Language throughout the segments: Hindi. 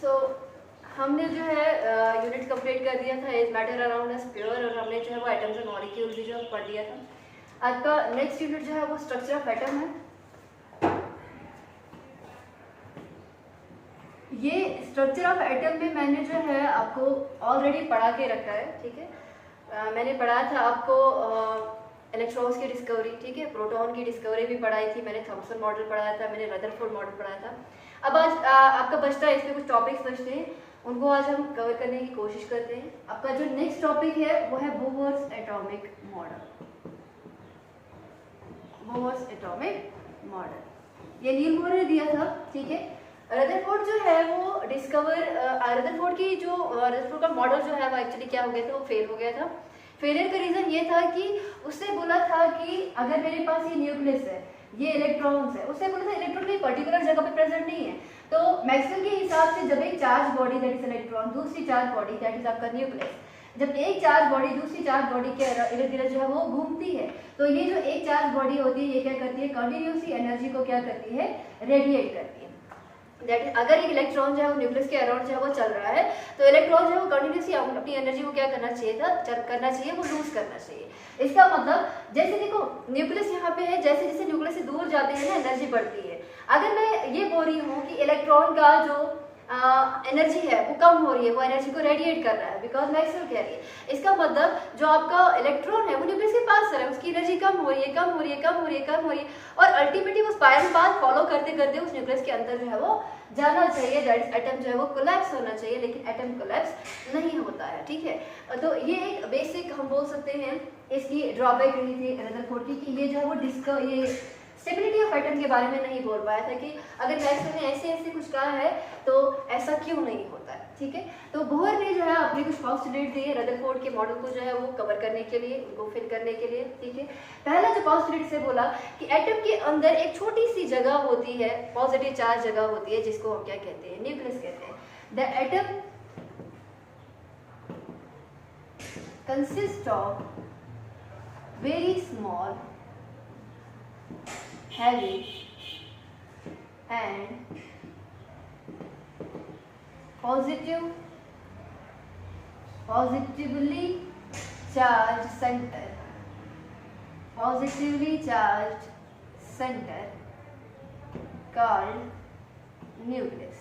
सो हमने जो है यूनिट कंप्लीट कर दिया था is matter around us pure, और हमने जो है वो एटम्स एंड मॉलिक्यूल भी जो है पढ़ दिया था। आज का नेक्स्ट यूनिट जो है वो स्ट्रक्चर ऑफ एटम है। ये स्ट्रक्चर ऑफ एटम में मैंने जो है आपको ऑलरेडी पढ़ा के रखा है, ठीक है। मैंने पढ़ा था आपको इलेक्ट्रॉन्स की डिस्कवरी, ठीक है, प्रोटॉन की डिस्कवरी भी पढ़ाई थी, मैंने थॉमसन मॉडल पढ़ाया था, मैंने रदरफोर्ड मॉडल पढ़ाया था। अब आज आपका बचता है, इसमें कुछ टॉपिक्स बचते हैं, उनको आज हम कवर करने की कोशिश करते हैं। आपका जो नेक्स्ट टॉपिक है वो है Bohr's atomic model. Bohr's atomic model ये नील बोहर ने दिया था, ठीक है। रदरफोर्ड जो है वो रदरफोर्ड का मॉडल जो है वो एक्चुअली क्या हो गया था, वो फेल हो गया था। फेलियर का रीजन ये था कि उसने बोला था कि अगर मेरे पास ये न्यूक्लियस है, ये इलेक्ट्रॉन्स है, उसने बोला था इलेक्ट्रॉन कोई पर्टिकुलर जगह पे प्रेजेंट नहीं है। तो मैक्सवेल के हिसाब से जब एक charge body that is electron, दूसरी चार्ज बॉडी दैट इज आपका न्यूक्लियस, जब एक चार्ज बॉडी दूसरी चार्ज बॉडी के इर्द गिर्द जो है वो घूमती है, तो ये जो एक चार्ज बॉडी होती है ये क्या करती है, कंटिन्यूसली एनर्जी को क्या करती है, रेडिएट करती है। दैट अगर एक इलेक्ट्रॉन जो है वो न्यूक्लियस के अराउंड जो है वो चल रहा है, तो इलेक्ट्रॉन जो है वो कंटिन्यूसली अपनी एनर्जी को क्या करना चाहिए वो लूज करना चाहिए। इसका मतलब जैसे देखो न्यूक्लियस यहाँ पे है, जैसे जैसे न्यूक्लियस से दूर जाते हैं ना एनर्जी बढ़ती है। अगर मैं ये बोल रही हूँ कि इलेक्ट्रॉन का जो एनर्जी है वो कम हो रही है, वो एनर्जी को रेडिएट कर रहा है, बिकॉज मैक्सवेल कह रही है, इसका मतलब जो आपका इलेक्ट्रॉन है वो न्यूक्लियस के पास है, उसकी एनर्जी कम हो रही है, और अल्टीमेटली वो स्पाइरल पाथ फॉलो करते करते उस न्यूक्लियस के अंदर जो है वो जाना चाहिए, दैट इज एटम जो है वो कोलैप्स होना चाहिए, लेकिन एटम कोलैप्स नहीं होता है, ठीक है। तो ये एक बेसिक हम बोल सकते हैं इसकी ड्रॉबैक रही थी रदरफोर्ड की, कि ये जो है वो ये स्टेबिलिटी ऑफ एटम के बारे में नहीं बोल पाया था कि अगर मैक्सवेल ने ऐसे ऐसे कुछ कहा है तो ऐसा क्यों नहीं होता है, ठीक है। तो बोहर ने जो है अपने कुछ पोस्टुलेट दिए रदरफोर्ड के मॉडल को जो है वो कवर करने के लिए, उनको फिल करने के लिए, ठीक है। पहला जो पोस्टुलेट से बोला कि एटम के अंदर एक छोटी सी जगह होती है, पॉजिटिव चार्ज जगह होती है, जिसको हम क्या कहते हैं, न्यूक्लियस कहते हैं। The atom consist of very small heavy and positively charged center called nucleus।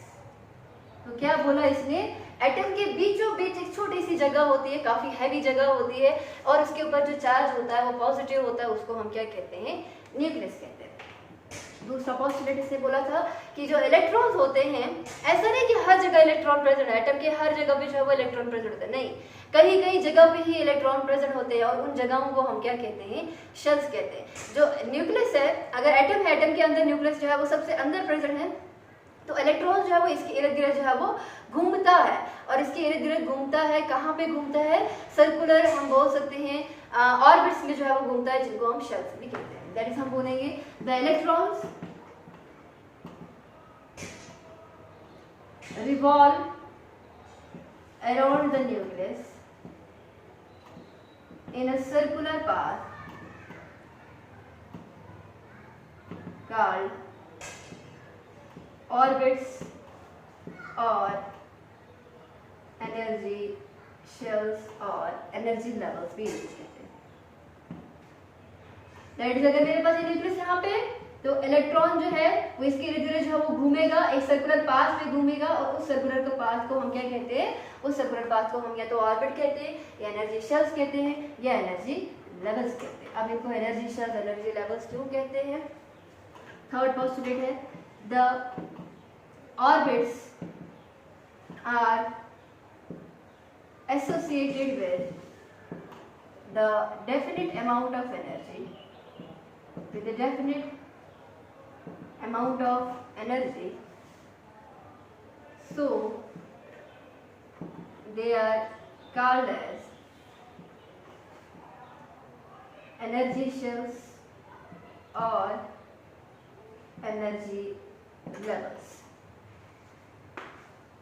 तो क्या बोला इसने, एटम के बीचों बीच एक छोटी सी जगह होती है, काफी हैवी जगह होती है, और उसके ऊपर जो चार्ज होता है वो पॉजिटिव होता है, उसको हम क्या कहते हैं, न्यूक्लियस कहते हैं। दूसरा पोस्टुलेट इसने बोला था कि जो इलेक्ट्रॉन्स होते हैं, ऐसा नहीं कि हर जगह इलेक्ट्रॉन प्रेजेंट है, एटम के हर जगह पे जो है वो इलेक्ट्रॉन प्रेजेंट होते हैं, नहीं, कहीं कहीं जगह पे ही इलेक्ट्रॉन प्रेजेंट होते हैं, और उन जगहों को हम क्या कहते हैं, शेल्स कहते हैं। जो न्यूक्लियस है, अगर एटम है, एटम के अंदर न्यूक्लियस जो है वो सबसे अंदर प्रेजेंट है, तो इलेक्ट्रॉन जो है वो इसके इर्द गिर्द जो है वो घूमता है, और इसके इर्द गिर्द घूमता है, कहाँ पे घूमता है, सर्कुलर हम बोल सकते हैं ऑर्बिट्स में जो है वो घूमता है, जिनको हम शेल्स भी कहते हैं। दैट इज हम बोलेंगे the electrons revolve around the nucleus in a circular path called orbits or energy shells or energy levels भी कहते हैं। दैट इज अगर मेरे पास न्यूक्लियस यहाँ पे, तो इलेक्ट्रॉन जो है वो इसके इर्द गिर्द जो है वो घूमेगा, एक सर्कुलर पाथ में घूमेगा, और उस सर्कुलर के पाथ को हम क्या कहते हैं, उस सर्कुलर पाथ को हम या तो ऑर्बिट कहते हैं, या एनर्जी शेल्स कहते हैं, या एनर्जी लेवल्स कहते हैं। अब इनको एनर्जी शेल्स, एनर्जी लेवल्स क्यों कहते हैं। थर्ड पोस्टुलेट है the orbits are associated with the definite amount of energy, with a definite amount of energy, so they are called as energy shells or energy levels।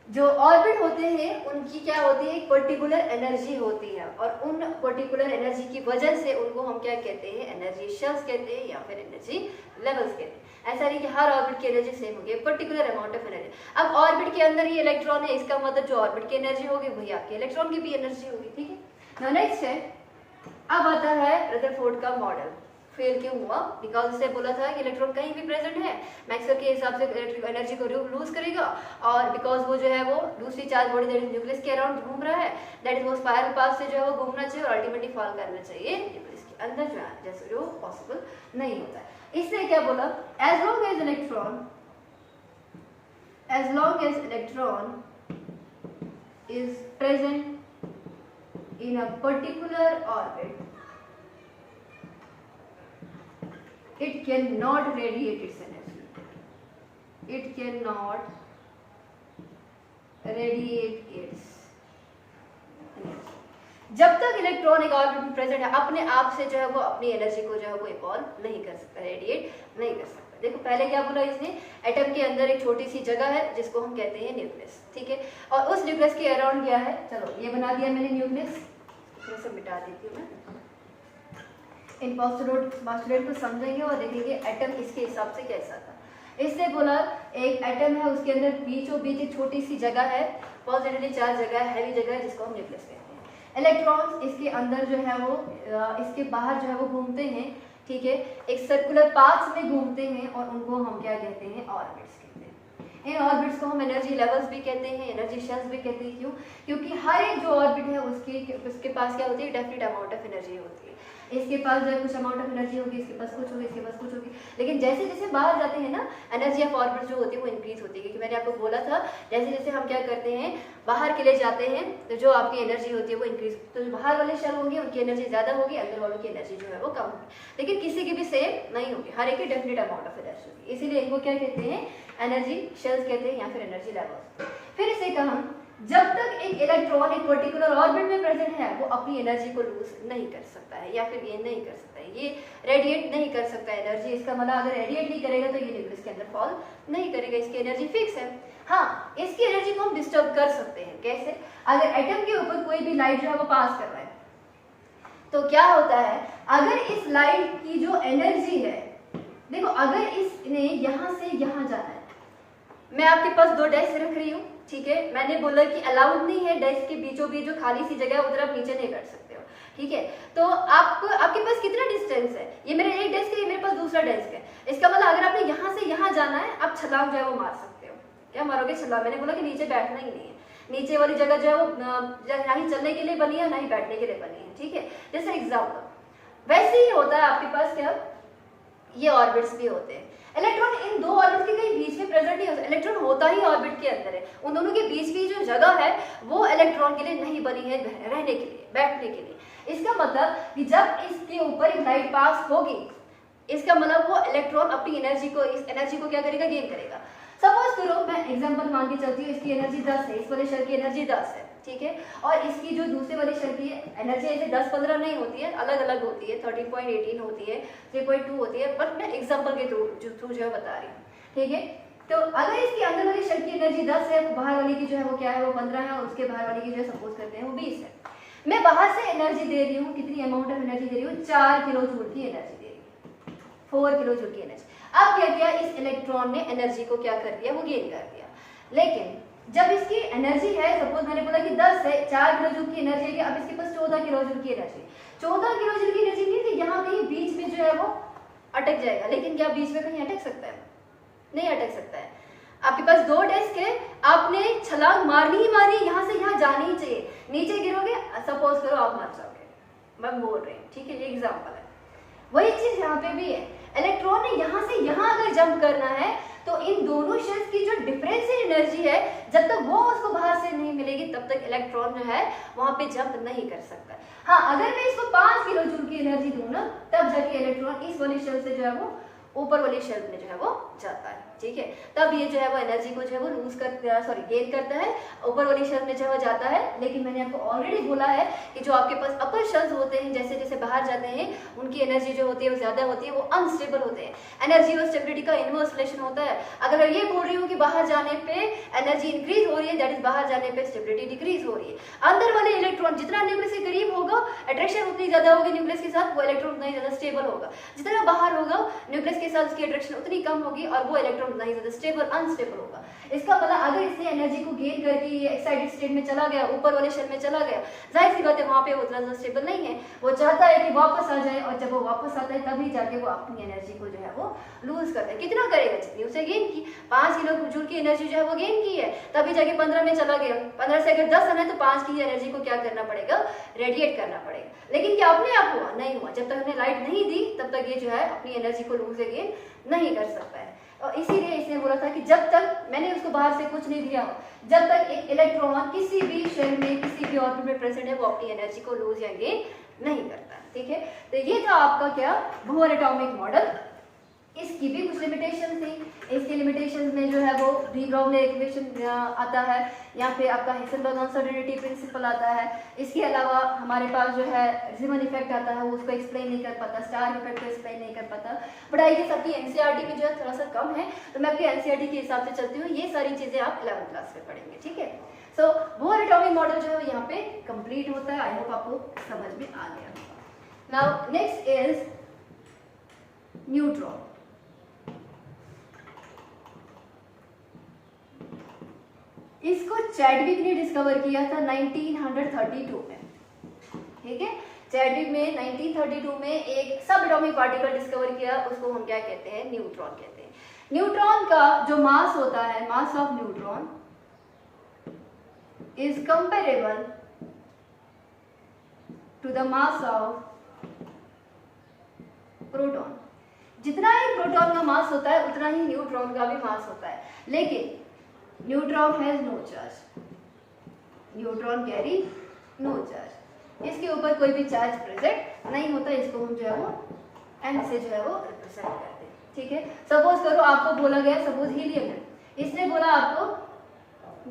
जो ऑर्बिट होते हैं उनकी क्या होती है, एक पर्टिकुलर एनर्जी होती है, और उन पर्टिकुलर एनर्जी की वजह से उनको हम क्या कहते हैं, एनर्जी शेल्स कहते हैं, या फिर एनर्जी लेवल्स कहते हैं। ऐसा नहीं कि हर ऑर्बिट की एनर्जी सेम होगी, पर्टिकुलर अमाउंट ऑफ एनर्जी। अब ऑर्बिट के अंदर ही इलेक्ट्रॉन है, इसका मतलब जो ऑर्बिट की एनर्जी होगी वही आपकी इलेक्ट्रॉन की भी एनर्जी होगी, ठीक है। नाउ नेक्स्ट है, अब आता है रदरफोर्ड का मॉडल। फेल क्यों हुआ? बिकॉज उसने बोला था कि इलेक्ट्रॉन कहीं भी प्रेजेंट है, मैक्सवेल के हिसाब से इलेक्ट्रिक एनर्जी को लूज करेगा, और बिकॉज वो जो है वो दूसरी charge body that is nucleus के अराउंड घूम रहा है, दैट इज वो स्पाइरल पाथ से जो है वो घूमना चाहिए और अल्टीमेटली फॉल करना चाहिए न्यूक्लियस के अंदर जो है, जैसे जो पॉसिबल नहीं होता है। इसने क्या बोला, as long as electron is present in a particular orbit, it cannot radiate its energy. It cannot radiate its energy. जब तक इलेक्ट्रॉन एक ऑर्बिट में प्रेजेंट है, अपने आप से जो है वो अपनी एनर्जी को जो है वो इवॉल्व नहीं कर सकता, रेडिएट नहीं कर सकता। देखो पहले क्या बोला इसने, एटम के अंदर एक छोटी सी जगह है जिसको हम कहते हैं न्यूक्लियस, ठीक है, और उस न्यूक्लियस के अराउंड क्या है, चलो ये बना दिया मैंने न्यूक्लियस, थोड़ा सा मिटा देती हूँ मैं। इन पोस्टुलेट को समझेंगे और देखेंगे एटम इसके हिसाब से कैसा था। इसने बोला एक एटम है, उसके अंदर बीचों बीच एक छोटी सी जगह है, पॉजिटिवली चार्ज जगह है, हैवी जगह है, जिसको हम न्यूक्लियस कहते हैं। इलेक्ट्रॉन्स इसके अंदर जो है वो इसके बाहर जो है वो घूमते हैं, ठीक है, एक सर्कुलर पाथ्स में घूमते हैं और उनको हम क्या कहते हैं, ऑर्बिट्स कहते हैं। इन ऑर्बिट्स को हम एनर्जी लेवल्स भी कहते हैं, एनर्जी शेल्स भी कहते हैं। क्यों? क्योंकि हर एक जो ऑर्बिट है उसके पास क्या होती है, डेफिनेट अमाउंट ऑफ एनर्जी होती है। इसके पास जो है कुछ अमाउंट ऑफ एनर्जी होगी, इसके पास कुछ होगी, इसके पास कुछ होगी, लेकिन जैसे जैसे बाहर जाते हैं ना, एनर्जी ऑफ ऑर्बिट जो होती है वो इंक्रीज होती है। क्योंकि मैंने आपको बोला था जैसे जैसे हम क्या करते हैं, बाहर के लिए जाते हैं तो जो आपकी एनर्जी होती है वो इंक्रीज, तो जो बाहर वाले शेल होंगे उनकी एनर्जी ज्यादा होगी, अंदर वालों की एनर्जी जो है वो कम होगी, लेकिन किसी की भी सेम नहीं होगी, हर एक की डेफिनेट अमाउंट ऑफ एनर्जी होगी। इसीलिए इनको क्या कहते हैं, एनर्जी शेल्स कहते हैं या फिर एनर्जी लेवल्स। फिर इसे कहा, जब तक एक इलेक्ट्रॉन एक पर्टिकुलर ऑर्बिट में प्रेजेंट है वो अपनी एनर्जी को लूज नहीं कर सकता है या फिर गेन नहीं कर सकता है, ये रेडिएट नहीं कर सकता है एनर्जी। इसका मतलब अगर रेडिएट नहीं करेगा तो ये न्यूक्लियस के अंदर फॉल नहीं करेगा, इसकी एनर्जी फिक्स है। हाँ, इसकी एनर्जी को हम डिस्टर्ब कर सकते हैं। कैसे? अगर एटम के ऊपर कोई भी लाइट जो है वो पास कर रहा है तो क्या होता है, अगर इस लाइट की जो एनर्जी है, देखो अगर इसने यहाँ से यहाँ जाना है, मैं आपके पास दो डेस्क रख रही हूँ, ठीक है, मैंने बोला कि अलाउड नहीं है डेस्क के बीचों बीच जो खाली सी जगह है उधर आप नीचे नहीं बैठ सकते हो, ठीक है। तो आपके पास कितना डिस्टेंस है, ये मेरा एक डेस्क है, ये मेरे पास दूसरा डेस्क है। इसका मतलब अगर आपने यहाँ से यहाँ जाना है, आप छलांग जो है वो मार सकते हो। क्या मारोगे? छलांग। मैंने बोला कि नीचे बैठना ही नहीं है, नीचे वाली जगह जो है वो ना ही चलने के लिए बनी है ना ही बैठने के लिए बनी है, ठीक है। जैसे एग्जाम्पल वैसे ही होता है आपके पास क्या, ये ऑर्बिट्स भी होते हैं। इलेक्ट्रॉन इन दो ऑर्बिट के कहीं बीच में प्रेजेंट नहीं होता, इलेक्ट्रॉन होता ही ऑर्बिट के अंदर है। उन दोनों के बीच की जो जगह है वो इलेक्ट्रॉन के लिए नहीं बनी है रहने के लिए, बैठने के लिए। इसका मतलब कि जब इसके ऊपर एक लाइट पास होगी, इसका मतलब वो इलेक्ट्रॉन अपनी एनर्जी को, इस एनर्जी को क्या करेगा, गेन करेगा। सपोज करो मैं एग्जांपल मान के चलती हूँ, इसकी एनर्जी 10 है, इस वाले शेल की एनर्जी 10 है, ठीक है, और इसकी जो दूसरे वाले शेल की एनर्जी ऐसे 10-15 नहीं होती है, अलग अलग होती है, 13.18 होती है, 3.2 होती है, बट मैं एग्जांपल के थ्रू जो है बता रही हूँ, ठीक है। तो अगर इसके अंदर वाली शेल की एनर्जी 10 है, बाहर वाली की जो है वो क्या है, वो 15 है, और उसके बाहर वाली की जो है सपोज करते हैं वो 20 है। मैं बाहर से एनर्जी दे रही हूँ, कितनी अमाउंट ऑफ एनर्जी दे रही हूँ, 4 किलो जूल की एनर्जी दे रही हूँ, 4 किलो जूल की एनर्जी। अब क्या किया, इस इलेक्ट्रॉन ने एनर्जी को क्या कर दिया, वो गेन कर दिया। लेकिन जब इसकी एनर्जी है, सपोज मैंने बोला कि 10 है, 4 किलो जूल की एनर्जी है, अब इसके पास 14 किलो जूल की एनर्जी, 14 किलो जूल की एनर्जी नहीं, यहाँ कहीं बीच में जो है वो अटक जाएगा। लेकिन क्या बीच में कहीं अटक सकता है? नहीं अटक सकता है। आपके पास दो डेस्क है, आपने छलांग मारनी ही मारनी, यहाँ से यहाँ जानी ही चाहिए, नीचे गिरोगे सपोज करो आप मर जाओगे, मैं बोल रही हूँ, ठीक है, ये एग्जाम्पल है। वही चीज यहाँ पे भी है, इलेक्ट्रॉन ने यहाँ से यहाँ अगर जंप करना है तो इन दोनों शेल्स की जो डिफरेंशियल एनर्जी है, जब तक वो उसको बाहर से नहीं मिलेगी तब तक इलेक्ट्रॉन जो है वहां पे जंप नहीं कर सकता। हाँ, अगर मैं इसको 5 किलो जूल की एनर्जी दूं ना, तब जाके इलेक्ट्रॉन इस वाली शेल से जो है वो ऊपर वाली शेल में जो है वो जाता है। ठीक है, तब ये जो है वो एनर्जी को जो है वो लूज कर गेन करता है, ऊपर वाली शेल में जो है जाता है। लेकिन मैंने आपको ऑलरेडी बोला है कि जो आपके पास अपर शेल्स होते हैं जैसे जैसे बाहर जाते हैं उनकी एनर्जी जो होती है वो ज्यादा होती है, वो अनस्टेबल होते हैं। एनर्जी और स्टेबिलिटी का इनवर्स रिलेशन होता है। अगर मैं ये बोल रही हूँ कि बाहर जाने पे एनर्जी इंक्रीज हो रही है, दैट इज बाहर जाने पे स्टेबिलिटी डिक्रीज हो रही है। अंदर वाले इलेक्ट्रॉन जितना न्यूक्लियस के करीब होगा अट्रैक्शन उतनी ज्यादा होगी न्यूक्लियस के साथ, वो इलेक्ट्रॉन उतना ही ज्यादा स्टेबल होगा। जितना बाहर होगा न्यूक्लियस के साथ उसकी अट्रैक्शन उतनी कम होगी और वो इलेक्ट्रॉन उतना ही ज्यादा स्टेबल अनस्टेबल होगा। इसका मतलब अगर इसने एनर्जी को गेन करके ये एक्साइटेड स्टेट में चला गया, ऊपर वाले शेल में चला गया, जाहिर सी बात है वहां पे वो उतना ज्यादा स्टेबल नहीं है। वो चाहता है कि वापस आ जाए, और जब वो वापस आता है तभी जाके वो अपनी एनर्जी को जो है वो लूज करता है। कितना करेगा? जितनी उसे गेन की, 5 किलो जूल की एनर्जी जो है वो गेन की है, तभी जाके 15 में चला गया। 15 से अगर 10 आना है तो 5 की एनर्जी को क्या करना पड़ेगा? रेडिएट करना पड़ेगा। लेकिन क्या अपने आप हुआ? नहीं हुआ। जब तक हमने लाइट नहीं दी तब तक ये जो है अपनी एनर्जी को लूज गेन नहीं कर सकता है। और इसीलिए इसने बोला था कि जब तक मैंने उसको बाहर से कुछ नहीं दिया, जब तक एक इलेक्ट्रॉन किसी भी शेल में किसी भी ऑर्बिट में प्रेजेंट है वो अपनी एनर्जी को लूज या गेन नहीं करता। ठीक है, तो ये था आपका क्या बोहर एटॉमिक मॉडल। इसकी भी कुछ लिमिटेशन थी। इसके लिमिटेशंस में जो है वो डी ब्राउनली इक्वेशन आता है, यहाँ पे आपका हाइसेनबर्ग अनसर्टेनिटी प्रिंसिपल आता है। इसके अलावा हमारे पास जो है रिमन इफेक्ट आता है, वो उसको एक्सप्लेन नहीं कर पाता, स्टार इफेक्ट को एक्सप्लेन नहीं कर पाता। बट आई गेस आपकी एनसीईआरटी में जो है थोड़ा सा कम है, तो मैं आपकी एनसीईआरटी के हिसाब से चलती हूँ। ये सारी चीजें आप 11th क्लास में पढ़ेंगे। ठीक है, सो बोहर एटॉमिक मॉडल जो है यहाँ पे कंप्लीट होता है। आई होप आपको समझ में आ गया। Now next is neutron. इसको चैडविक ने डिस्कवर किया था 1932 में। ठीक है, चैडविक में 1932 में एक सब एटॉमिक पार्टिकल डिस्कवर किया, उसको हम क्या कहते हैं? न्यूट्रॉन कहते हैं। न्यूट्रॉन का जो मास होता है, mass of neutron is comparable to the mass of proton. जितना ही प्रोटॉन का मास होता है उतना ही न्यूट्रॉन का भी मास होता है, लेकिन neutron has no charge. Neutron carry no charge, इसके ऊपर कोई भी चार्ज प्रेजेंट नहीं होता। इसको हम जो है वो n से जो है वो रिप्रेजेंट करते हैं। ठीक है, सपोज करो आपको बोला गया, सपोज हीलियम है, इसने बोला आपको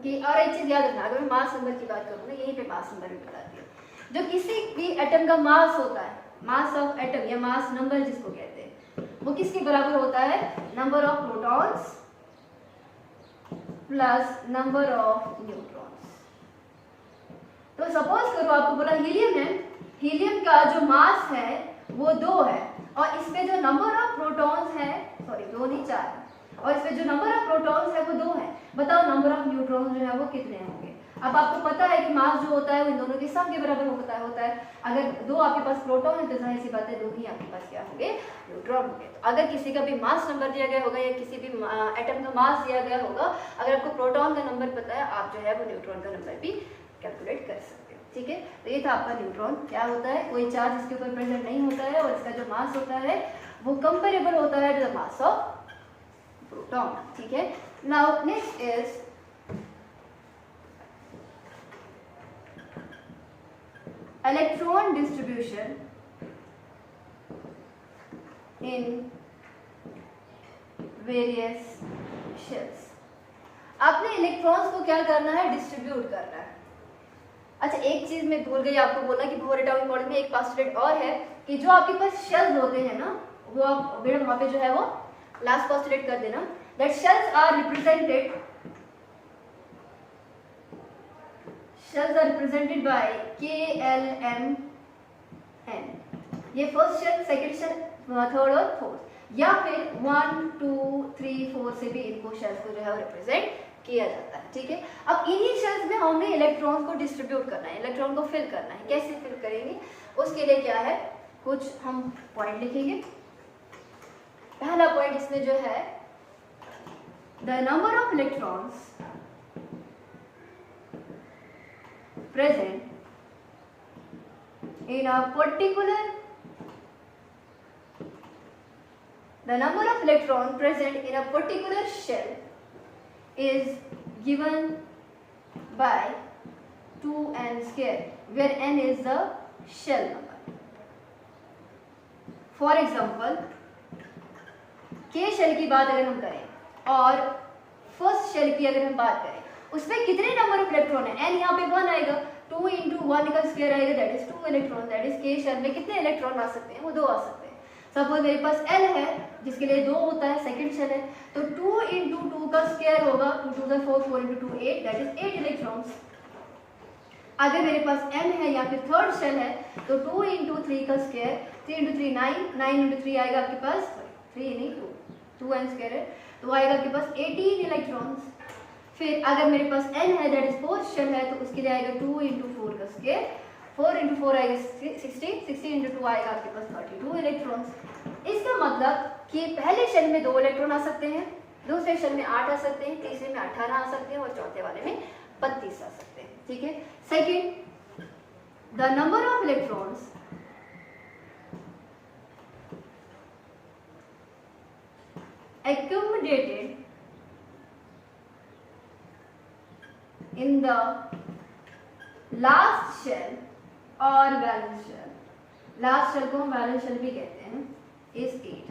कि, और एक चीज याद रखना, अगर मैं मास नंबर की बात करूँ ना, यहीं पे मास नंबर भी बताती हूँ। जो किसी भी एटम का मास होता है, मास ऑफ एटम या मास नंबर जिसको कहते हैं, वो किसके बराबर होता है? Number of protons plus number of neutrons. तो सपोज करो आपको बोला हीलियम है, हीलियम का जो मास है वो 2 है, और इसमें जो नंबर ऑफ प्रोटॉन्स है, सॉरी 2 नहीं 4, और इसमें जो नंबर ऑफ प्रोटॉन्स है वो 2 है। बताओ नंबर ऑफ न्यूट्रॉन्स जो है वो कितने होंगे? अब आपको पता है कि मास जो होता है वो इन दोनों के सम के बराबर होता है। अगर 2 आपके पास प्रोटॉन है तो जाहिर सी बात है 2 ही आपके पास क्या होंगे? न्यूट्रॉन होंगे। तो अगर किसी का भी मास नंबर दिया गया होगा या किसी भी एटम का मास दिया गया होगा, अगर आपको प्रोटॉन का नंबर पता है, आप जो है वो न्यूट्रॉन का नंबर भी कैलकुलेट कर सकते हो। ठीक है, तो ये था आपका न्यूट्रॉन। क्या होता है? कोई चार्ज इसके ऊपर प्रेजेंट नहीं होता है, और इसका जो मास होता है वो कंपेरेबल होता है to the mass of proton. ठीक है, now next is electron distribution in various shells। आपने इलेक्ट्रॉन्स को क्या करना है? डिस्ट्रीब्यूट करना है। अच्छा, एक चीज मैं भूल गई आपको बोलना कि बोहर एटॉमिक मॉडल में एक पोस्टुलेट और है कि जो आपके पास शेल्स होते हैं ना, वो आप बेटा वहां पे जो है वो लास्ट पोस्टुलेट कर देना, that shells are represented shells are represented by K, L, M, N। ये first shell, second shell, third और फोर्थ, या फिर 1, 2, 3, 4 से भी इनको शेल्स को जो है रिप्रेजेंट किया जाता है। ठीक है, अब इन्हीं शेल्स में हमने इलेक्ट्रॉन को डिस्ट्रीब्यूट करना है, इलेक्ट्रॉन को फिल करना है। कैसे फिल करेंगे? उसके लिए क्या है, कुछ हम पॉइंट लिखेंगे। पहला पॉइंट इसमें जो है, the number of electrons present in a particular, the number of electron present in a particular shell is given by 2n square, where n is the shell number. For example, K shell की बात अगर हम करें और फर्स्ट शेल की अगर हम बात करें उसमें कितने नंबर ऑफ इलेक्ट्रॉन है, एन यहाँ पे 1 आएगा, 2 × 1 का स्क्वायर आएगा, that is 2 electron, that is के शेल में कितने इलेक्ट्रॉन आ सकते हैं, वो 2 आ सकते हैं। सपोज मेरे पास एल है जिसके लिए 2 होता है, सेकंड शेल है, तो 2 × 2 का स्क्वायर होगा, 2 × 2 4, 4 × 2 8, दैट इज 8 इलेक्ट्रॉन्स। अगर मेरे पास एन है या फिर थर्ड शेल है तो 2 × 3 का स्क्वायर, 3 × 3 9, 9 × 3 आएगा आपके पास 3 नहीं 2 n स्क्वायर है, तो आएगा आपके पास 18 इलेक्ट्रॉन्स। फिर अगर मेरे पास n है दैट इज फोर्थ शेल है तो उसके लिए आएगा 2 × 4 का स्क्वायर, 4 × 4 आएगा 60, 60 × 2 आएगा आपके पास 32 इलेक्ट्रॉन्स। इसका मतलब कि पहले शेल में 2 इलेक्ट्रॉन आ सकते हैं, दूसरे शेल में 8 आ सकते हैं, तीसरे में 18 आ सकते हैं और चौथे वाले में 32 आ सकते हैं। ठीक है। Second, the number of electrons accumulated in the last shell or valence shell, last shell को हम वैलेंस शेल भी कहते हैं, इज 8।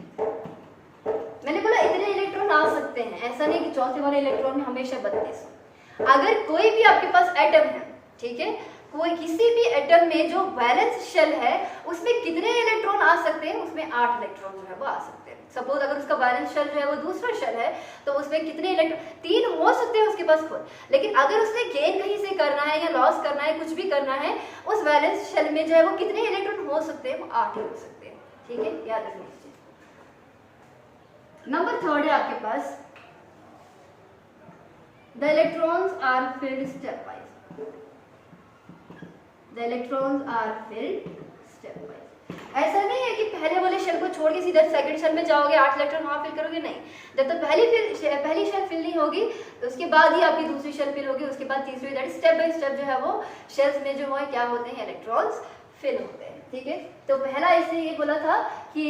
मैंने बोला इतने इलेक्ट्रॉन आ सकते हैं, ऐसा नहीं कि चौथे वाले इलेक्ट्रॉन में हमेशा 32 हो। अगर कोई भी आपके पास एटम है, ठीक है, कोई किसी भी एटम में जो वैलेंस शेल है उसमें कितने इलेक्ट्रॉन आ सकते हैं, उसमें 8 इलेक्ट्रॉन जो है वो आ सकते हैं। सपोज अगर उसका वैलेंस शेल जो है वो दूसरा शेल है तो उसमें कितने इलेक्ट्रॉन, 3 हो सकते हैं उसके पास खुद, लेकिन अगर उसने गेन कहीं से करना है या लॉस करना है, कुछ भी करना है, उस वैलेंस शेल में जो है वो कितने इलेक्ट्रॉन हो सकते हैं, वो 8 ही हो सकते हैं। ठीक है, याद रखना इस चीज को। नंबर 3 है आपके पास, the electrons are filled step wise, the electrons are filled stepwise। ऐसा नहीं है कि पहले वाले शेल को छोड़ के सीधा सेकंड शेल में जाओगे, 8 इलेक्ट्रॉन वहां फिल करोगे, नहीं। जब तक पहली शेल फिल नहीं होगी तो उसके बाद ही आपकी दूसरी शेल फिल होगी, उसके बाद तीसरी, दैट स्टेप बाय स्टेप जो है वो शेल्स में जो है क्या होते हैं, इलेक्ट्रॉन्स फिल होते हैं। ठीक है, तो पहला इससे ये बोला था कि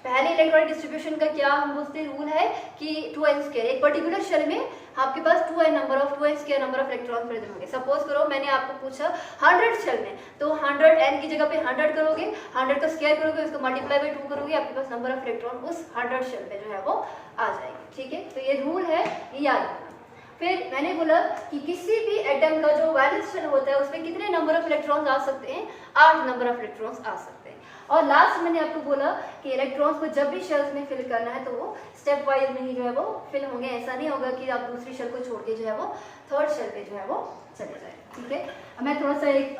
पहले इलेक्ट्रॉनिक डिस्ट्रीब्यूशन का क्या हम बोलते रूल है कि 2n स्क्वायर, एक पर्टिकुलर शेल में आपके पास 2n square number of electron present होंगे। सपोज करो मैंने आपको पूछा 100 शेल में, तो 100n की जगह पे 100 करोगे, 100 का स्क्वायर करोगे, उसको मल्टीप्लाई बाय 2 करोगे, आपके पास नंबर ऑफ इलेक्ट्रॉन उस 100 शेल में जो है वो आ जाएगी। ठीक है, तो ये रूल है, ये याद रखना। फिर मैंने बोला कि किसी भी एटम का जो वैलेंस शेल होता है उसमें कितने नंबर ऑफ इलेक्ट्रॉन्स आ सकते हैं, 8 नंबर ऑफ इलेक्ट्रॉन्स आ सकते हैं। और लास्ट मैंने आपको बोला कि इलेक्ट्रॉन्स को जब भी शेल्स में फिल करना है तो वो स्टेप वाइज में ही जो है वो फिल होंगे, ऐसा नहीं होगा कि आप दूसरी शेल को छोड़ के जो है वो थर्ड शेल पे जो है वो चले जाए। ठीक है, अब मैं थोड़ा सा एक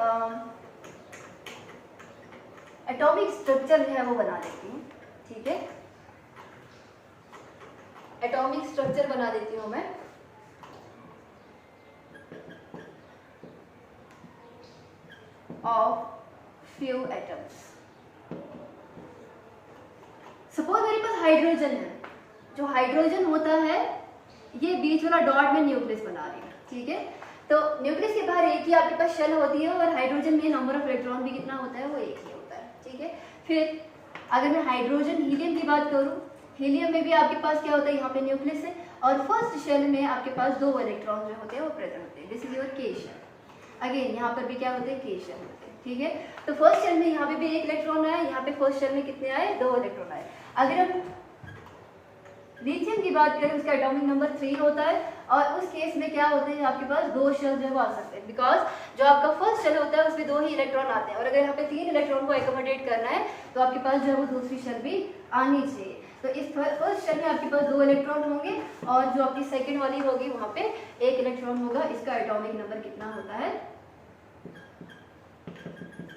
एटॉमिक स्ट्रक्चर जो है वो बना देती हूँ। ठीक है, एटॉमिक स्ट्रक्चर बना देती हूँ मैं। ऑफ फ्यू एटम्स, सपोज मेरे पास हाइड्रोजन है, जो हाइड्रोजन होता है ये बीच वाला डॉट में न्यूक्लियस बना रही है। ठीक है, तो न्यूक्लियस के बाहर एक ही आपके पास शेल होती है और हाइड्रोजन में नंबर ऑफ इलेक्ट्रॉन भी कितना होता है, वो एक ही होता है। ठीक है, फिर अगर मैं हाइड्रोजन हीलियम की बात करूं, हीलियम में भी आपके पास क्या होता है, यहाँ पे न्यूक्लियस है और फर्स्ट शेल में आपके पास 2 इलेक्ट्रॉन जो होते हैं वो प्रेजेंट होते हैं, दिस इज योर के शेल। अगेन यहाँ पर भी क्या होते हैं, के शेल होते हैं। ठीक है, तो फर्स्ट शेल में यहाँ पे भी 1 इलेक्ट्रॉन आया, यहाँ पे फर्स्ट शेल में कितने आए, 2 इलेक्ट्रॉन आए। अगर हम लिथियम की बात करें उसका एटॉमिक नंबर 3 होता है और उस केस में क्या होते हैं, आपके पास 2 शेल जो है वो आ सकते हैं, बिकॉज जो आपका फर्स्ट शेल होता है उसमें 2 ही इलेक्ट्रॉन आते हैं और अगर यहाँ पे 3 इलेक्ट्रॉन को एकोमोडेट करना है तो आपके पास जो है वो दूसरी शेल भी आनी चाहिए। तो इस फर्स्ट शेल में आपके पास 2 इलेक्ट्रॉन होंगे और जो आपकी सेकेंड वाली होगी वहाँ पे 1 इलेक्ट्रॉन होगा। इसका एटॉमिक नंबर कितना होता है,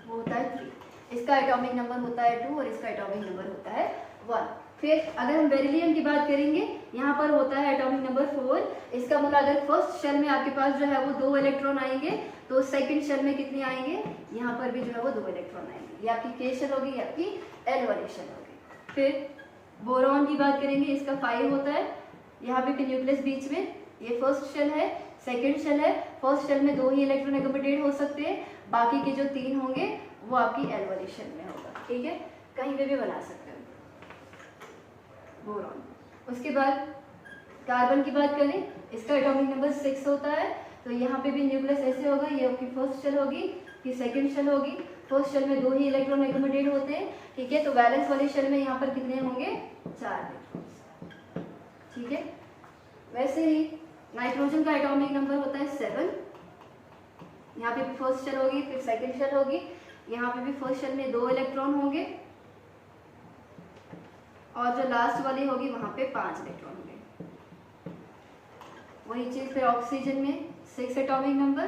वो होता है 3। इसका एटॉमिक नंबर होता है 2 और इसका एटॉमिक नंबर होता है 1। फिर अगर हम बेरिलियम की बात करेंगे, यहाँ पर होता है एटॉमिक नंबर 4। इसका मतलब अगर फर्स्ट शेल में आपके पास जो है वो 2 इलेक्ट्रॉन आएंगे तो सेकंड शेल में कितने आएंगे, यहाँ पर भी जो है वो 2 इलेक्ट्रॉन आएंगे। ये आपकी के शेल होगी, ये आपकी एल वाली शेल होगी। फिर बोरॉन की बात करेंगे, इसका 5 होता है, यहाँ पे न्यूक्लियस बीच में, ये फर्स्ट शेल है, सेकेंड शेल है, फर्स्ट शेल में 2 ही इलेक्ट्रॉन एकोमोडेट हो सकते हैं, बाकी के जो 3 होंगे वो आपकी एल वाली शेल में होगा। ठीक है, कहीं पे भी बना सकते हो बोरॉन। उसके बाद कार्बन की बात करें, इसका एटॉमिक नंबर 6 होता है, तो यहाँ पे भी न्यूक्लियस ऐसे होगा, ये आपकी फर्स्ट शेल होगी, ये सेकंड शेल होगी, फर्स्ट शेल में 2 ही इलेक्ट्रॉन एकोमोडेट होते हैं। ठीक है, तो वैलेंस वाली शेल में यहाँ पर कितने होंगे, 4 इलेक्ट्रॉन्स। ठीक है, वैसे ही नाइट्रोजन का एटॉमिक नंबर होता है 7। यहाँ पे भी फर्स्ट शेल होगी, फिर सेकंड शेल होगी, यहाँ पे भी फर्स्ट शेल में 2 इलेक्ट्रॉन होंगे और जो लास्ट वाली होगी वहां पे 5 इलेक्ट्रॉन होंगे। वही चीज फिर ऑक्सीजन में 6 एटॉमिक नंबर,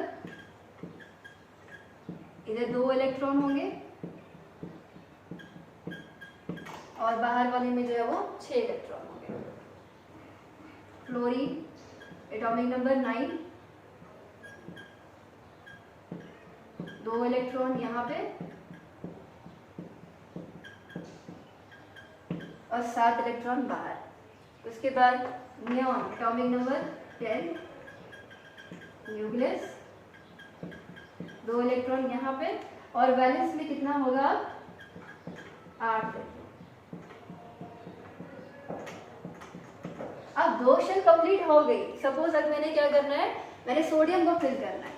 इधर 2 इलेक्ट्रॉन होंगे और बाहर वाले में जो है वो 6 इलेक्ट्रॉन होंगे। फ्लोरीन एटॉमिक नंबर 9, 2 इलेक्ट्रॉन यहाँ पे और 7 इलेक्ट्रॉन बाहर। उसके बाद neon atomic number 10, nucleus 2 electron यहाँ पे और वैलेंस में कितना होगा 8। अब 2 शेल कंप्लीट हो गई। सपोज अब मैंने क्या करना है, मैंने सोडियम को फिल करना है,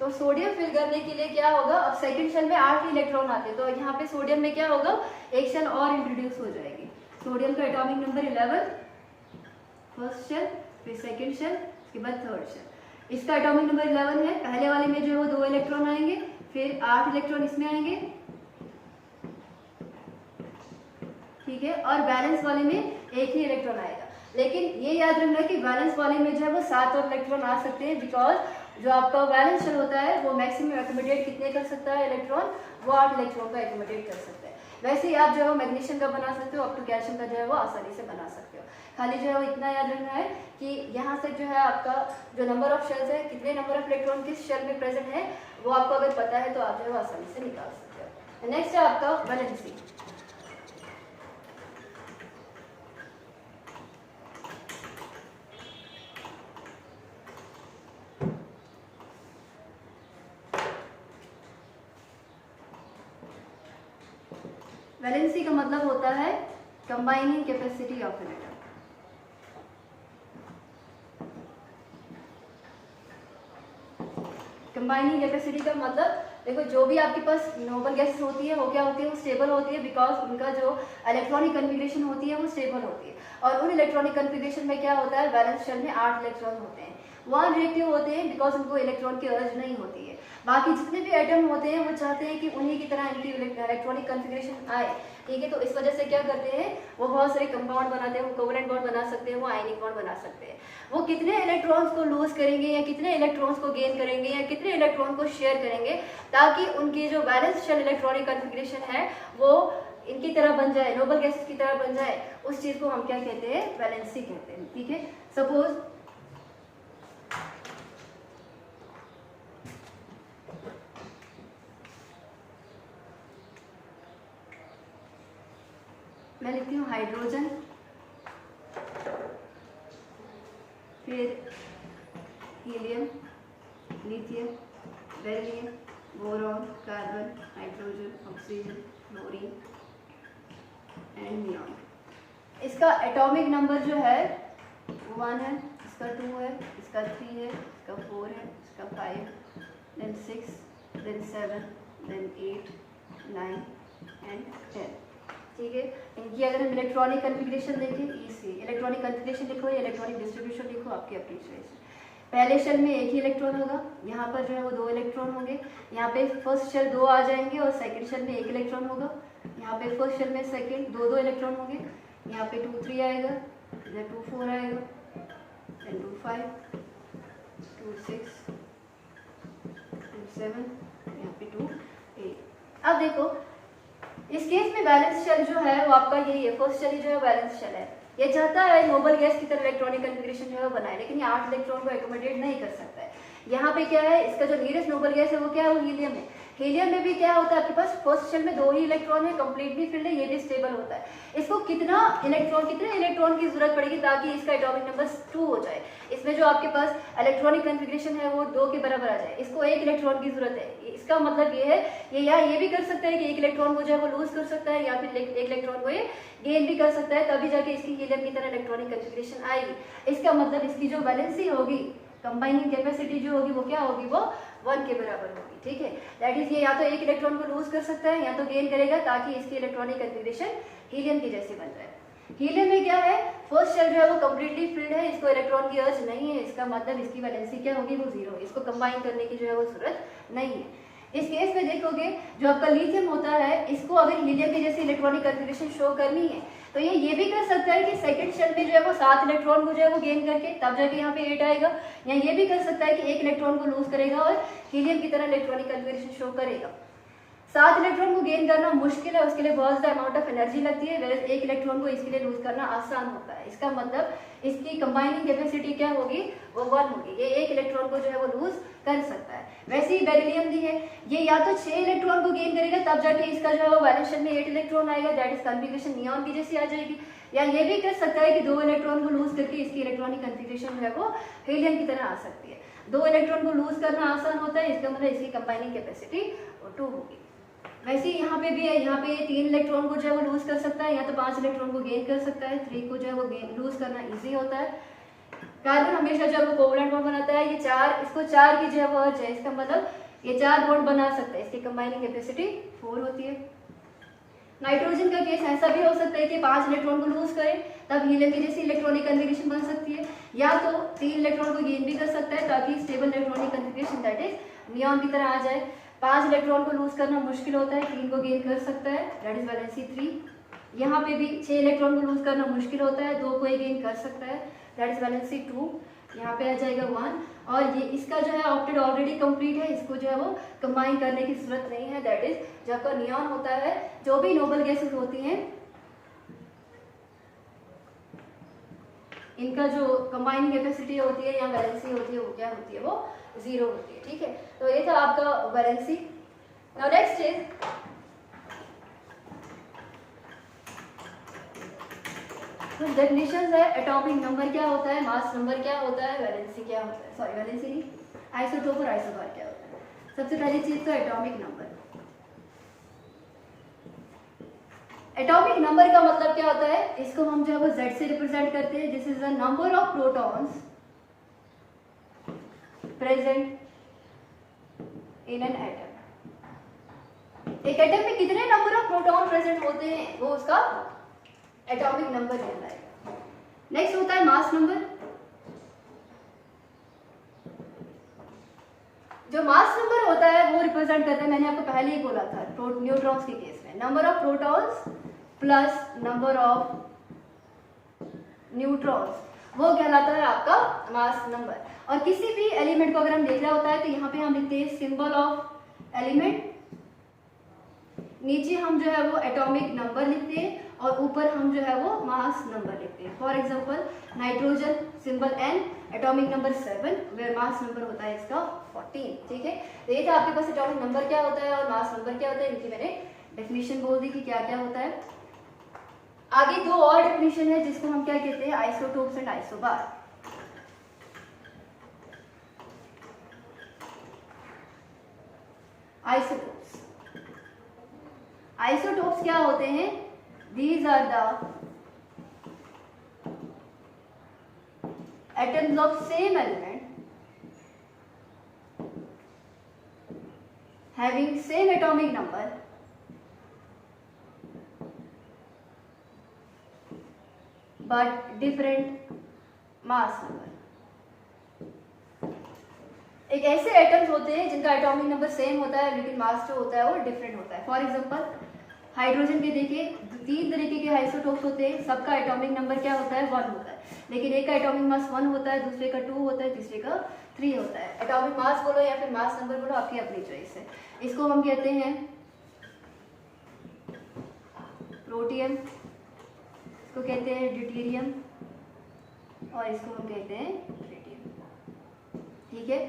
तो सोडियम फिल करने के लिए क्या होगा, अब सेकंड शेल में 8 इलेक्ट्रॉन आते हैं, तो यहाँ पे सोडियम में क्या होगा, एक शेल और इंट्रोड्यूस हो जाएगी। सोडियम का एटॉमिक नंबर 11, फर्स्ट शेल, फिर सेकंड शेल, उसके बाद थर्ड शेल। इसका एटॉमिक नंबर 11 है, पहले वाले में जो है वो 2 इलेक्ट्रॉन आएंगे, फिर 8 इलेक्ट्रॉन इसमें आएंगे, ठीक है, और बैलेंस वाले में एक ही इलेक्ट्रॉन आएगा। लेकिन ये याद रखना कि बैलेंस वाले में जो है वो 7 और इलेक्ट्रॉन आ सकते हैं, बिकॉज जो आपका बैलेंस शेल होता है वो मैक्सिमम एकोमोडेट कितने कर सकता है इलेक्ट्रॉन, वो 8 इलेक्ट्रॉन का एकोमोडेट कर सकता है। वैसे ही आप जो है मैग्नीशियम का बना सकते हो, अप टू कैल्शियम का जो है वो आसानी से बना सकते हो। खाली जो है वो इतना याद रखना है कि यहाँ से जो है आपका जो नंबर ऑफ शेल्स है, कितने नंबर ऑफ इलेक्ट्रॉन किस शेल में प्रेजेंट है, वो आपको अगर पता है तो आप जो है वो आसानी से निकाल सकते हो। नेक्स्ट है आपका वैलेंसी। वैलेंसी का मतलब होता है combining capacity of an atom. Combining capacity का मतलब देखो, जो भी आपके पास नोबल गैसेस होती है वो क्या होती है, वो स्टेबल होती है, बिकॉज उनका जो इलेक्ट्रॉनिक कन्फिगरेशन होती है वो स्टेबल होती है। और उन इलेक्ट्रॉनिक कन्फिगरेशन में क्या होता है, बैलेंस शेल में 8 इलेक्ट्रॉन होते हैं। 1 रिएक्टिव होते हैं बिकॉज उनको इलेक्ट्रॉन की अर्ज नहीं होती है। बाकी जितने भी एटम होते हैं वो चाहते हैं कि उन्हीं की तरह इनकी इलेक्ट्रॉनिक कन्फिगरेशन आए, ठीक है। तो इस वजह से क्या करते हैं, वो बहुत सारे कंपाउंड बनाते हैं, वो कोवलेंट बॉन्ड बना सकते हैं, वो आयनिक बॉन्ड बना सकते हैं। वो कितने इलेक्ट्रॉन्स को लूज करेंगे या कितने इलेक्ट्रॉन्स को गेन करेंगे या कितने इलेक्ट्रॉन को शेयर करेंगे, ताकि उनकी जो बैलेंस शेल इलेक्ट्रॉनिक कन्फिगरेशन है वो इनकी तरह बन जाए, नोबल गैसेस की तरह बन जाए, उस चीज को हम क्या कहते हैं, वैलेंसी कहते हैं, ठीक है। सपोज मैं लिखती हूँ हाइड्रोजन, फिर helium, lithium, beryllium, boron, carbon, nitrogen, oxygen, fluorine and neon. इसका एटॉमिक नंबर जो है 1 है, इसका 2 है, इसका 3 है, इसका 4 है, इसका 5, then 6, then 7, then 8, 9 and 10, ठीक है। इनकी अगर हम इलेक्ट्रॉनिक कन्फिगरेशन देखें, इसी इलेक्ट्रॉनिक कन्फिगरेशन लिखो या इलेक्ट्रॉनिक डिस्ट्रीब्यूशन लिखो, आपकी अपनी चॉइस है। पहले शेल में एक ही इलेक्ट्रॉन होगा, यहाँ पर जो है वो 2 इलेक्ट्रॉन होंगे, यहाँ पे फर्स्ट शेल 2 आ जाएंगे और सेकंड शेल में 1 इलेक्ट्रॉन होगा, यहाँ पे फर्स्ट शेल में सेकंड 2 इलेक्ट्रॉन होंगे, यहाँ पे 2 3 आएगा, इधर 2 4 आएगा, then 2 5, 2 6, 2 7, यहाँ पे 2 8। अब देखो इस केस में बैलेंस शेल जो है वो आपका यही है, फर्स्ट शेल जो है बैलेंस शेल है। ये चाहता है नोबल गैस की तरह इलेक्ट्रॉनिक कन्फिगरेशन जो है बनाए, लेकिन ये 8 इलेक्ट्रॉन को एकोमोडेट नहीं कर सकता है। यहाँ पे क्या है, इसका जो नियरेस्ट नोबल गैस है वो क्या है, वो हीलियम है। हीलियम में भी क्या होता है, आपके पास फर्स्ट शेल में 2 ही इलेक्ट्रॉन है, कंप्लीटली फिल्ड है, ये भी स्टेबल होता है। इसको कितने इलेक्ट्रॉन की जरूरत पड़ेगी ताकि इसका एटॉमिक नंबर 2 हो जाए। इसमें जो आपके पास इलेक्ट्रॉनिक कन्फिगरेशन है वो 2 के बराबर आ जाए, इसको 1 इलेक्ट्रॉन की जरूरत है। इसका मतलब ये है, ये या ये भी कर सकता है कि 1 इलेक्ट्रॉन को जो है वो लूज कर सकता है, या फिर 1 इलेक्ट्रॉन को ये गेन भी कर सकता है, तभी जाके इसकी हीलियम की तरह इलेक्ट्रॉनिक कन्फिगरेशन आएगी। इसका मतलब इसकी जो वैलेंसी होगी, कंबाइनिंग कैपेसिटी जो होगी वो क्या होगी, वो 1 के बराबर होगी, ठीक है। दैट इज ये या तो 1 इलेक्ट्रॉन को लूज कर सकता है या तो गेन करेगा, ताकि इसकी इलेक्ट्रॉनिक कन्फिगरेशन हीलियम की जैसी बन जाए। हीलियम में क्या है, फर्स्ट शेल जो है वो कम्प्लीटली फिल्ड है, इसको इलेक्ट्रॉन की अर्ज नहीं है, इसका मतलब इसकी वैलेंसी क्या होगी, वो जीरो, इसको कंबाइन करने की जो है वो जरूरत नहीं है। इस केस में देखोगे जो आपका लिथियम होता है, इसको अगर हीलियम की जैसे इलेक्ट्रॉनिक कन्फिगरेशन शो करनी है तो ये भी कर सकता है कि सेकंड शेल में जो है वो 7 इलेक्ट्रॉन को जो है वो गेन करके तब जाके यहाँ पे 8 आएगा, या ये भी कर सकता है कि 1 इलेक्ट्रॉन को लूज करेगा और हीलियम की तरह इलेक्ट्रॉनिक कन्फिगरेशन शो करेगा। 7 इलेक्ट्रॉन को गेन करना मुश्किल है, उसके लिए बहुत ज़्यादा अमाउंट ऑफ एनर्जी लगती है, वैसे 1 इलेक्ट्रॉन को इसके लिए लूज करना आसान होता है। इसका मतलब इसकी कंबाइनिंग कैपेसिटी क्या होगी, वो 1 होगी, ये 1 इलेक्ट्रॉन को जो है वो लूज कर सकता है। वैसे ही बेरिलियम भी है, ये या तो 6 इलेक्ट्रॉन को गेन करेगा तब जाके इसका जो है वो वैलेंस शेल में 8 इलेक्ट्रॉन आएगा, दैट इज कन्फिगरेशन नियॉन की जैसी आ जाएगी, या ये भी कर सकता है कि 2 इलेक्ट्रॉन को लूज करके इसकी इलेक्ट्रॉनिक कन्फिगरेशन जो है वो हीलियम की तरह आ सकती है। 2 इलेक्ट्रॉन को लूज करना आसान होता है, इसका मतलब इसकी कंबाइनिंग कैपेसिटी 2 होगी। वैसे ही यहाँ पे भी है, यहाँ पे 3 इलेक्ट्रॉन को जो है वो लूज कर सकता है, या तो 5 इलेक्ट्रॉन को गेन कर सकता है, 3 को जो है वो लूज करना इजी होता है। कार्बन हमेशा जो है वो कोवलेंट बॉन्ड बनाता है, ये 4, इसको 4 की जो है वो अर्ज है, इसका मतलब ये 4 बॉन्ड बना सकता है, इसकी कंबाइनिंग कैपेसिटी 4 होती है। नाइट्रोजन का केस ऐसा भी हो सकता है कि 5 इलेक्ट्रॉन को लूज करे तब हीलियम की जैसी इलेक्ट्रॉनिक कन्फिगरेशन बन सकती है, या तो 3 इलेक्ट्रॉन को गेन भी कर सकता है ताकि stable electronic configuration that is neon की तरह आ जाए। 5 इलेक्ट्रॉन को लूज करना मुश्किल होता है, 3 को गेन कर सकता है, दैट इज वैलेंसी 3। यहाँ पे भी 6 इलेक्ट्रॉन को लूज करना मुश्किल होता है, 2 को ही गेन कर सकता है, दैट इज वैलेंसी 2। यहाँ पे आ जाएगा 1, और ये इसका जो है ऑक्टेट ऑलरेडी कंप्लीट है, इसको जो है वो कंबाइन करने की जरूरत नहीं है, दैट इज जो आपका नियॉन होता है, जो भी नोबल गैसेस होती हैं इनका जो कंबाइनिंग कैपेसिटी होती है या वैलेंसी होती है वो क्या होती है, वो 0 होती है। ठीक है, तो ये था आपका वैलेंसी। नाउ नेक्स्ट इज कुछ डेफिनेशंस है, एटॉमिक नंबर क्या होता है, मास नंबर क्या होता है, वैलेंसी क्या होता है, सॉरी वैलेंसी नहीं, आइसोटोप और आइसोबार क्या होता है। सबसे पहली चीज तो एटॉमिक नंबर। एटॉमिक नंबर का मतलब क्या होता है, इसको हम जो है वो Z से रिप्रेजेंट करते हैं, this is the number of protons present in an atom. एक एटम में कितने नंबर ऑफ प्रोटॉन प्रेजेंट होते हैं वो उसका एटॉमिक नंबर कहलाएगा। नेक्स्ट होता है मास नंबर। जो मास नंबर होता है वो रिप्रेजेंट करता है, मैंने आपको पहले ही बोला था न्यूट्रॉन्स के केस में, number of protons plus number of neutrons, वो कहलाता है आपका मास नंबर। और किसी भी एलिमेंट को अगर हम देख रहा होता है तो यहाँ पे हम लिखते हैं सिंबल ऑफ एलिमेंट, नीचे हम जो है वो एटॉमिक नंबर लिखते हैं और ऊपर हम जो है वो मास नंबर लिखते हैं। For example nitrogen symbol N, atomic number 7, where mass number होता है इसका 14। ठीक है, तो ये था आपके पास एटॉमिक नंबर क्या होता है और मास नंबर क्या होता है, इनकी मैंने डेफिनेशन बोल दी कि क्या क्या होता है। आगे 2 और डेफिनेशन है जिसको हम क्या कहते हैं, isotopes and isobar. Isotopes, isotopes क्या होते हैं, these are the atoms of same element having same atomic number but different mass number। एक ऐसे एटम्स होते हैं जिनका एटॉमिक नंबर सेम होता है लेकिन मास जो होता है वो डिफरेंट होता है। फॉर एग्जांपल हाइड्रोजन के देखिए 3 तरीके के आइसोटोप्स होते हैं, सबका एटॉमिक नंबर क्या होता है, 1 होता है, लेकिन एक का एटॉमिक मास 1 होता है, दूसरे का 2 होता है, तीसरे का 3 होता है। एटॉमिक मास बोलो या फिर मास नंबर बोलो, आपकी अपनी चॉइस है। इसको हम कहते हैं प्रोटियम, इसको कहते हैं ड्यूटेरियम और इसको हम कहते हैं ट्रिटियम। ठीक है,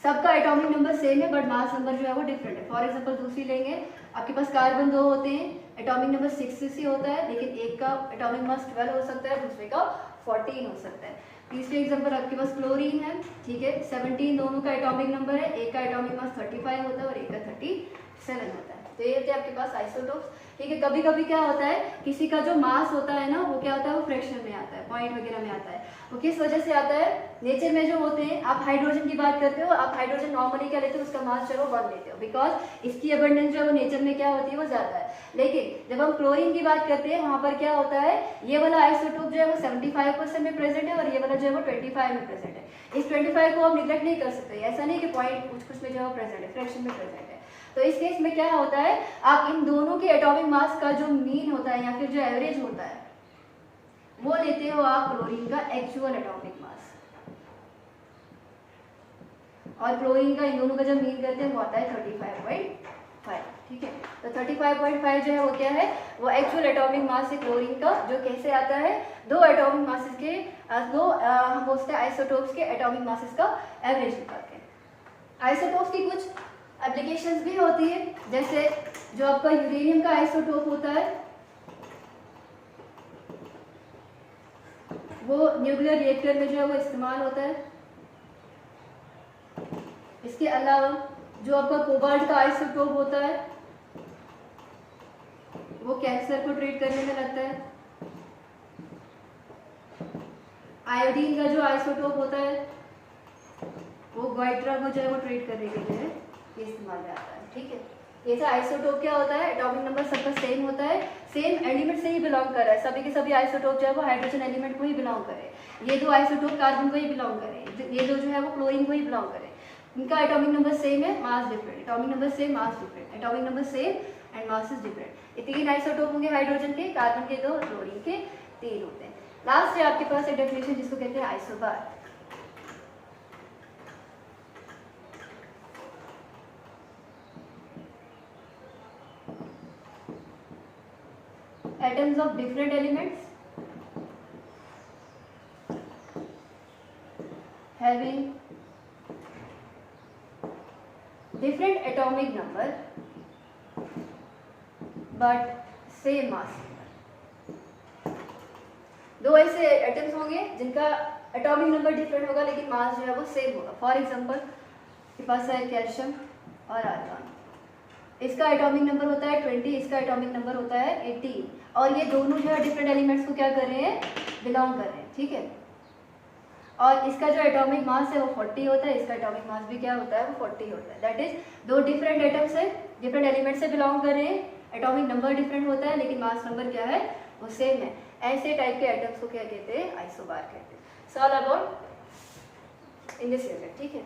सबका एटॉमिक नंबर सेम है बट मास नंबर जो है वो डिफरेंट है। फॉर एग्जांपल दूसरी लेंगे, आपके पास कार्बन 2 होते हैं, एटॉमिक नंबर 6 होता है, लेकिन एक का एटॉमिक मास 12 हो सकता है, दूसरे का 14 हो सकता है। तीसरे एग्जांपल आपके पास क्लोरीन है, ठीक है, 17 दोनों का एटॉमिक नंबर है, एक का एटॉमिक मास 35 होता है और एक का 37 होता है। तो ये होते हैं आपके पास आइसोटोप्स। ठीक है, कभी कभी क्या होता है, किसी का जो मास होता है ना वो क्या होता है, वो फ्रैक्शन में आता है, पॉइंट वगैरह में आता है। वो किस वजह से आता है? नेचर में जो होते हैं, आप हाइड्रोजन की बात करते हो, आप हाइड्रोजन नॉर्मली क्या लेते हो, उसका मास जो है वो 1 लेते हो, बिकॉज इसकी अबंडेंस जो है वो नेचर में क्या होती है, वो ज़्यादा है। लेकिन जब हम क्लोरीन की बात करते हैं, वहाँ पर क्या होता है, ये वाला आइसोटोप जो है वो 75% में प्रेजेंट है और ये वाला जो है वो 25 में प्रेजेंट है। इस 25 को आप निगलेक्ट नहीं कर सकते, ऐसा नहीं कि पॉइंट कुछ कुछ में जो है प्रेजेंट है, फ्रैक्शन में प्रेजेंट है। तो इस केस में क्या होता है, आप इन दोनों के एटॉमिक मास का जो मीन होता है या फिर जो एवरेज होता है वो लेते हो आप क्लोरीन का एक्चुअल एटॉमिक मास, और क्लोरीन का इन दोनों का जब मीन करते हैं वो आता है 35.5। ठीक है, तो 35.5 जो है वो क्या है, वो एक्चुअल एटॉमिक मास है क्लोरीन का, जो कैसे आता है, दो एटॉमिक मासेस के हम बोलते हैं आइसोटोप्स के एटॉमिक मासेस का एवरेज निकाल के। आइसोटोप्स की कुछ एप्लीकेशंस भी होती है, जैसे जो आपका यूरेनियम का आइसोटोप होता है वो न्यूक्लियर रिएक्टर में जो है वो इस्तेमाल होता है। इसके अलावा जो आपका कोबाल्ट का आइसोटोप होता है वो कैंसर को ट्रीट करने में लगता है। आयोडीन का जो आइसोटोप होता है वो गोइट्रा को जो है वो ट्रीट करने के लिए इस्तेमाल में आता है। ठीक है, ये सा आइसोटोप क्या होता है, एटॉमिक नंबर सबका सेम होता है, सेम एलिमेंट से ही बिलोंग कर रहा है, सभी के सभी आइसोटोप जो है वो हाइड्रोजन एलिमेंट को ही बिलोंग करे। ये दो आइसोटोप कार्बन को ही बिलोंग करे, ये दो जो है वो क्लोरीन को ही बिलोंग करे। इनका एटॉमिक नंबर सेम है, मास different, atomic number same, mass different, atomic number same and mass is different. ये 3 आइसोटोप होंगे हाइड्रोजन के, कार्बन के 2, क्लोरीन के 3 होते हैं। लास्ट है आपके पास एक डेफिनेशन जिसको कहते हैं isobar. Atoms of different elements having different atomic number but same mass number। दो ऐसे एटम्स होंगे जिनका एटॉमिक नंबर डिफरेंट होगा लेकिन मास जो है वो सेम होगा। फॉर एग्जांपल के पास है कैल्शियम और आर्गन, इसका एटॉमिक नंबर होता है 20, इसका एटॉमिक नंबर होता है 18, और ये दोनों जो है डिफरेंट एलिमेंट्स को क्या कर रहे हैं, बिलोंग कर रहे हैं। ठीक है, और इसका जो एटॉमिक मास है वो 40 होता है, इसका एटॉमिक मास भी क्या होता है, वो 40 होता है। दैट इज दो डिफरेंट एटम्स है, डिफरेंट एलिमेंट से बिलोंग कर रहे हैं, एटॉमिक नंबर डिफरेंट होता है लेकिन मास नंबर क्या है, वो सेम है। ऐसे टाइप के एटम्स को क्या कहते हैं, आइसोबार कहते हैं। Solve about in this unit. ठीक है।